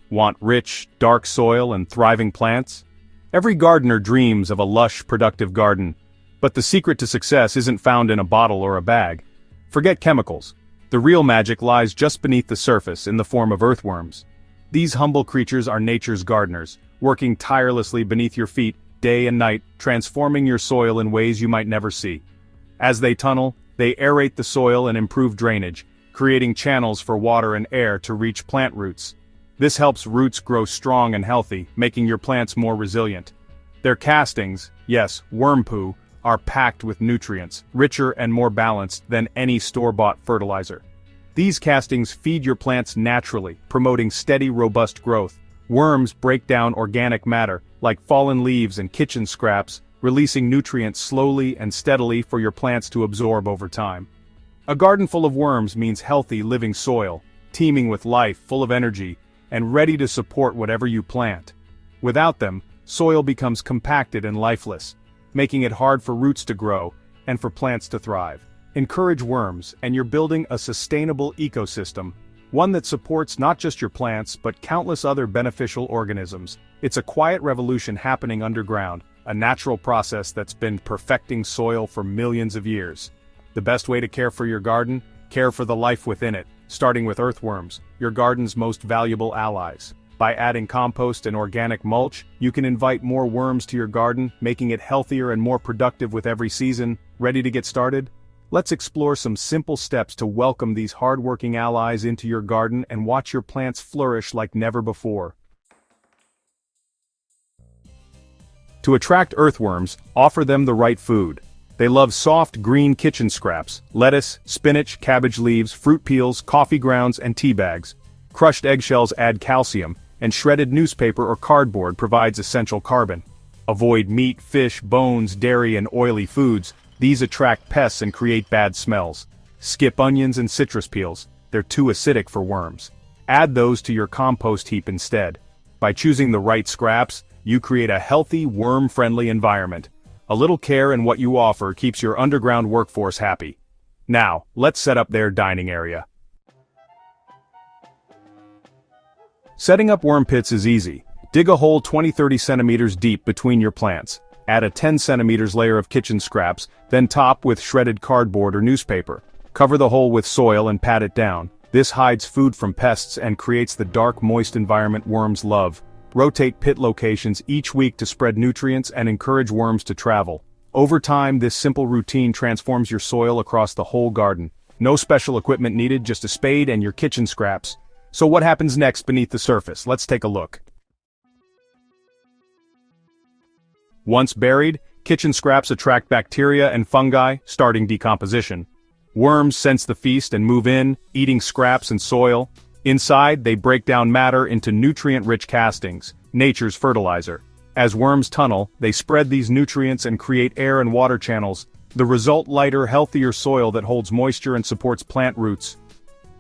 Want rich, dark soil and thriving plants? Every gardener dreams of a lush, productive garden. But the secret to success isn't found in a bottle or a bag. Forget chemicals. The real magic lies just beneath the surface in the form of earthworms. These humble creatures are nature's gardeners, working tirelessly beneath your feet, day and night, transforming your soil in ways you might never see. As they tunnel, they aerate the soil and improve drainage, creating channels for water and air to reach plant roots. This helps roots grow strong and healthy, making your plants more resilient. Their castings, yes, worm poo, are packed with nutrients, richer and more balanced than any store-bought fertilizer. These castings feed your plants naturally, promoting steady, robust growth. Worms break down organic matter, like fallen leaves and kitchen scraps, releasing nutrients slowly and steadily for your plants to absorb over time. A garden full of worms means healthy, living soil, teeming with life, full of energy, and ready to support whatever you plant. Without them, soil becomes compacted and lifeless, making it hard for roots to grow and for plants to thrive. Encourage worms, and you're building a sustainable ecosystem, one that supports not just your plants but countless other beneficial organisms. It's a quiet revolution happening underground, a natural process that's been perfecting soil for millions of years. The best way to care for your garden? Care for the life within it, starting with earthworms, your garden's most valuable allies. By adding compost and organic mulch, you can invite more worms to your garden, making it healthier and more productive with every season. Ready to get started? Let's explore some simple steps to welcome these hard-working allies into your garden and watch your plants flourish like never before. To attract earthworms, offer them the right food. They love soft, green kitchen scraps, lettuce, spinach, cabbage leaves, fruit peels, coffee grounds, and tea bags. Crushed eggshells add calcium, and shredded newspaper or cardboard provides essential carbon. Avoid meat, fish, bones, dairy, and oily foods. These attract pests and create bad smells. Skip onions and citrus peels. They're too acidic for worms. Add those to your compost heap instead. By choosing the right scraps, you create a healthy, worm-friendly environment. A little care in what you offer keeps your underground workforce happy. Now, let's set up their dining area. Setting up worm pits is easy. Dig a hole 20-30 centimeters deep between your plants. Add a 10 centimeters layer of kitchen scraps, then top with shredded cardboard or newspaper. Cover the hole with soil and pat it down. This hides food from pests and creates the dark, moist environment worms love. Rotate pit locations each week to spread nutrients and encourage worms to travel. Over time, this simple routine transforms your soil across the whole garden. No special equipment needed, just a spade and your kitchen scraps. So what happens next beneath the surface? Let's take a look. Once buried, kitchen scraps attract bacteria and fungi, starting decomposition. Worms sense the feast and move in, eating scraps and soil. Inside, they break down matter into nutrient-rich castings, nature's fertilizer. As worms tunnel, they spread these nutrients and create air and water channels. The result: lighter, healthier soil that holds moisture and supports plant roots.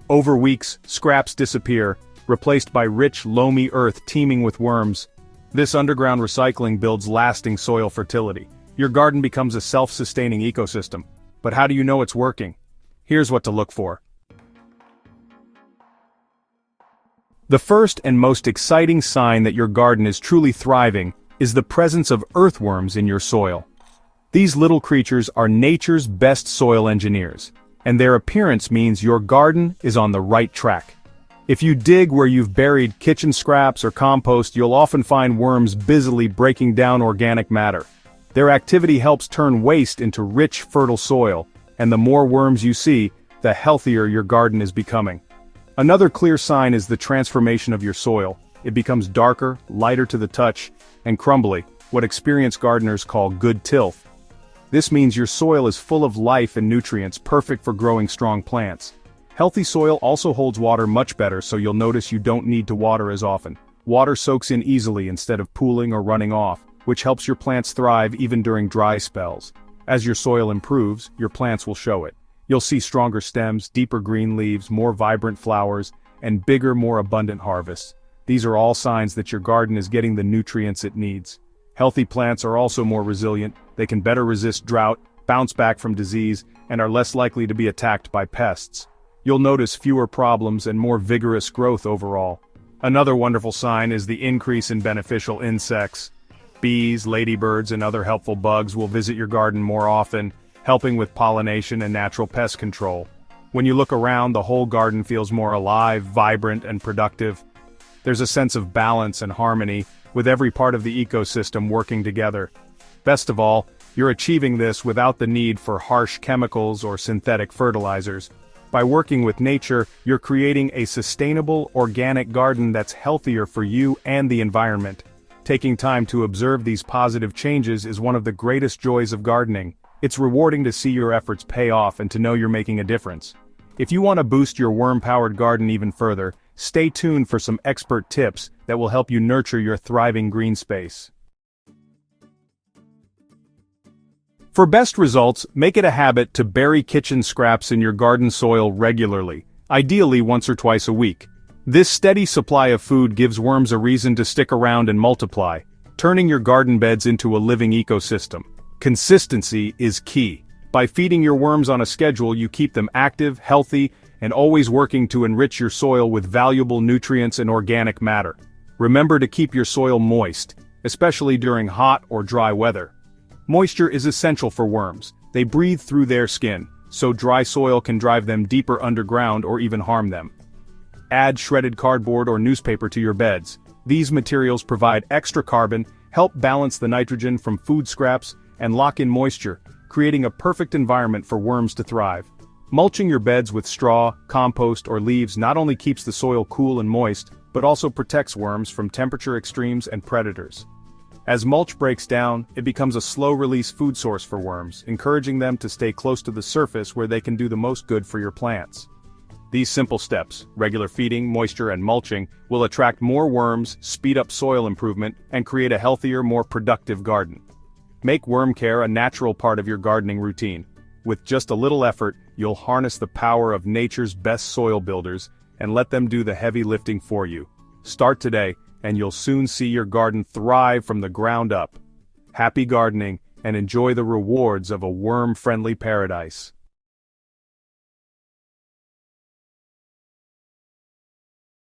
Over weeks, scraps disappear, replaced by rich, loamy earth teeming with worms. This underground recycling builds lasting soil fertility. Your garden becomes a self-sustaining ecosystem. But how do you know it's working? Here's what to look for. The first and most exciting sign that your garden is truly thriving is the presence of earthworms in your soil. These little creatures are nature's best soil engineers, and their appearance means your garden is on the right track. If you dig where you've buried kitchen scraps or compost, you'll often find worms busily breaking down organic matter. Their activity helps turn waste into rich, fertile soil, and the more worms you see, the healthier your garden is becoming. Another clear sign is the transformation of your soil. It becomes darker, lighter to the touch, and crumbly, what experienced gardeners call good tilth. This means your soil is full of life and nutrients, perfect for growing strong plants. Healthy soil also holds water much better, so you'll notice you don't need to water as often. Water soaks in easily instead of pooling or running off, which helps your plants thrive even during dry spells. As your soil improves, your plants will show it. You'll see stronger stems, deeper green leaves, more vibrant flowers, and bigger, more abundant harvests. These are all signs that your garden is getting the nutrients it needs. Healthy plants are also more resilient. They can better resist drought, bounce back from disease, and are less likely to be attacked by pests. You'll notice fewer problems and more vigorous growth overall. Another wonderful sign is the increase in beneficial insects. Bees, ladybirds, and other helpful bugs will visit your garden more often, helping with pollination and natural pest control. When you look around, the whole garden feels more alive, vibrant, and productive. There's a sense of balance and harmony, with every part of the ecosystem working together. Best of all, you're achieving this without the need for harsh chemicals or synthetic fertilizers. By working with nature, you're creating a sustainable, organic garden that's healthier for you and the environment. Taking time to observe these positive changes is one of the greatest joys of gardening. It's rewarding to see your efforts pay off and to know you're making a difference. If you want to boost your worm-powered garden even further, stay tuned for some expert tips that will help you nurture your thriving green space. For best results, make it a habit to bury kitchen scraps in your garden soil regularly, ideally once or twice a week. This steady supply of food gives worms a reason to stick around and multiply, turning your garden beds into a living ecosystem. Consistency is key. By feeding your worms on a schedule, you keep them active, healthy, and always working to enrich your soil with valuable nutrients and organic matter. Remember to keep your soil moist, especially during hot or dry weather. Moisture is essential for worms. They breathe through their skin, so dry soil can drive them deeper underground or even harm them. Add shredded cardboard or newspaper to your beds. These materials provide extra carbon, help balance the nitrogen from food scraps, and lock in moisture, creating a perfect environment for worms to thrive. Mulching your beds with straw, compost, or leaves not only keeps the soil cool and moist, but also protects worms from temperature extremes and predators. As mulch breaks down, it becomes a slow-release food source for worms, encouraging them to stay close to the surface where they can do the most good for your plants. These simple steps, regular feeding, moisture, and mulching, will attract more worms, speed up soil improvement, and create a healthier, more productive garden. Make worm care a natural part of your gardening routine. With just a little effort, you'll harness the power of nature's best soil builders and let them do the heavy lifting for you. Start today, and you'll soon see your garden thrive from the ground up. Happy gardening, and enjoy the rewards of a worm-friendly paradise.